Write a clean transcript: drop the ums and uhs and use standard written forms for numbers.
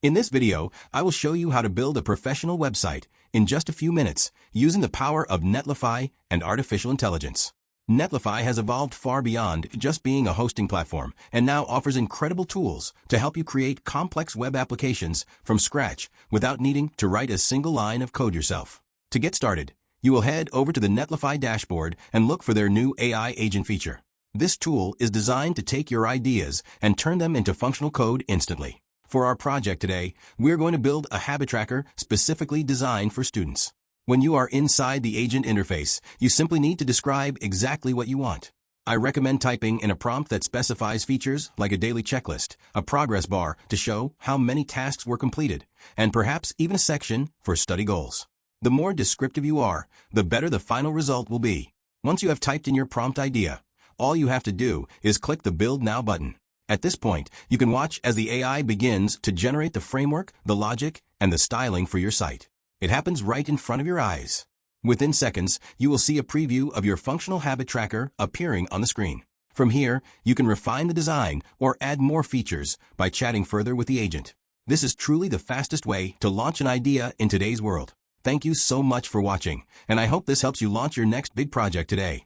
In this video, I will show you how to build a professional website in just a few minutes using the power of Netlify and artificial intelligence. Netlify has evolved far beyond just being a hosting platform and now offers incredible tools to help you create complex web applications from scratch without needing to write a single line of code yourself. To get started, you will head over to the Netlify dashboard and look for their new AI agent feature. This tool is designed to take your ideas and turn them into functional code instantly. For our project today, we're going to build a habit tracker specifically designed for students. When you are inside the agent interface, you simply need to describe exactly what you want. I recommend typing in a prompt that specifies features like a daily checklist, a progress bar to show how many tasks were completed, and perhaps even a section for study goals. The more descriptive you are, the better the final result will be. Once you have typed in your prompt idea, all you have to do is click the Build Now button. At this point, you can watch as the AI begins to generate the framework, the logic, and the styling for your site. It happens right in front of your eyes. Within seconds, you will see a preview of your functional habit tracker appearing on the screen. From here, you can refine the design or add more features by chatting further with the agent. This is truly the fastest way to launch an idea in today's world. Thank you so much for watching, and I hope this helps you launch your next big project today.